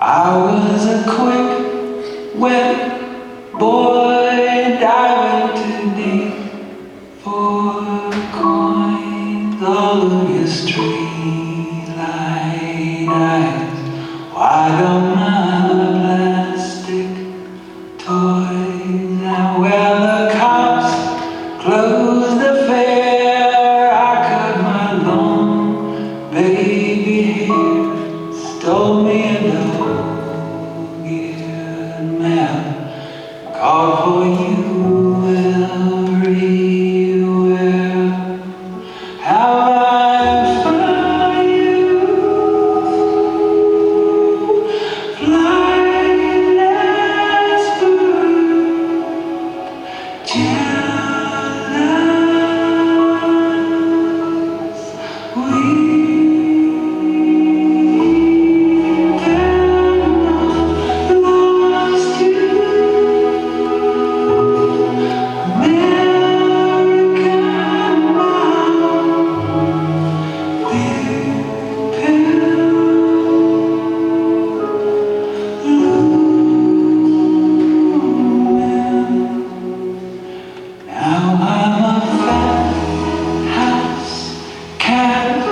I was a quick, wet boy diving too deep for coins. All of your streetlight eyes wide on my plastic toys. And when the cops closed the fair, I cut my long baby hair, stole me a dog-eared map, called for you everywhere. Have I found you? Flightless bird, jealous, lost you. American mom, big pill, looming. Now I'm a fat house cat.